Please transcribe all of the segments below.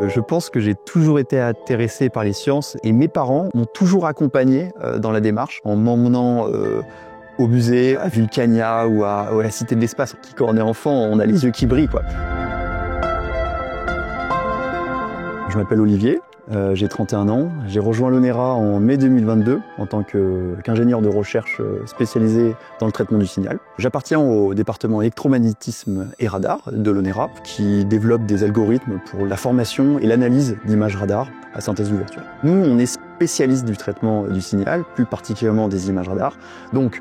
Je pense que j'ai toujours été intéressé par les sciences et mes parents m'ont toujours accompagné dans la démarche en m'emmenant au musée, à Vulcania ou à la Cité de l'Espace. Quand on est enfant, on a les yeux qui brillent, quoi. Je m'appelle Olivier, j'ai 31 ans. J'ai rejoint l'ONERA en mai 2022 en tant qu'ingénieur de recherche spécialisé dans le traitement du signal. J'appartiens au département électromagnétisme et radar de l'ONERA qui développe des algorithmes pour la formation et l'analyse d'images radar à synthèse d'ouverture. Nous, on est spécialiste du traitement du signal, plus particulièrement des images radar. Donc,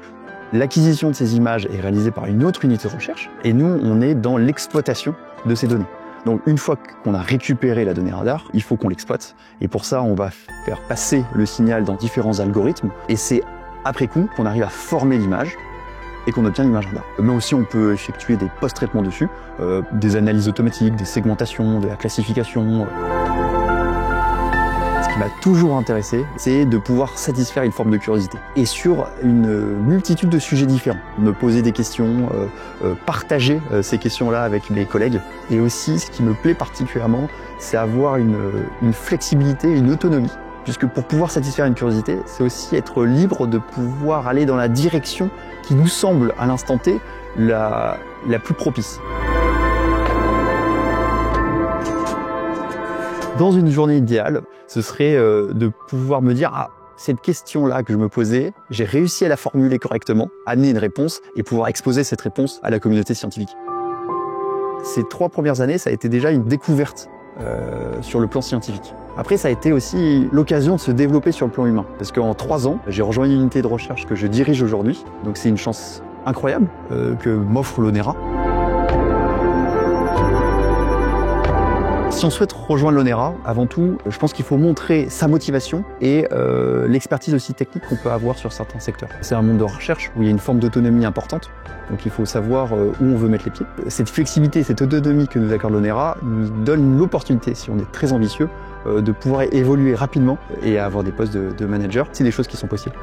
l'acquisition de ces images est réalisée par une autre unité de recherche et nous, on est dans l'exploitation de ces données. Donc une fois qu'on a récupéré la donnée radar, il faut qu'on l'exploite. Et pour ça, on va faire passer le signal dans différents algorithmes. Et c'est après coup qu'on arrive à former l'image et qu'on obtient l'image radar. Mais aussi, on peut effectuer des post-traitements dessus, des analyses automatiques, des segmentations, de la classification. Ce qui m'a toujours intéressé, c'est de pouvoir satisfaire une forme de curiosité. Et sur une multitude de sujets différents. Me poser des questions, partager ces questions-là avec mes collègues. Et aussi, ce qui me plaît particulièrement, c'est avoir une flexibilité, une autonomie. Puisque pour pouvoir satisfaire une curiosité, c'est aussi être libre de pouvoir aller dans la direction qui nous semble, à l'instant T, la plus propice. Dans une journée idéale, ce serait de pouvoir me dire « Ah, cette question-là que je me posais, j'ai réussi à la formuler correctement, amener une réponse et pouvoir exposer cette réponse à la communauté scientifique. » Ces 3 premières années, ça a été déjà une découverte sur le plan scientifique. Après, ça a été aussi l'occasion de se développer sur le plan humain. Parce qu'en 3 ans, j'ai rejoint une unité de recherche que je dirige aujourd'hui. Donc c'est une chance incroyable que m'offre l'ONERA. Si on souhaite rejoindre l'ONERA, avant tout, je pense qu'il faut montrer sa motivation et l'expertise aussi technique qu'on peut avoir sur certains secteurs. C'est un monde de recherche où il y a une forme d'autonomie importante, donc il faut savoir où on veut mettre les pieds. Cette flexibilité, cette autonomie que nous accorde l'ONERA nous donne l'opportunité, si on est très ambitieux, de pouvoir évoluer rapidement et avoir des postes de manager. C'est des choses qui sont possibles.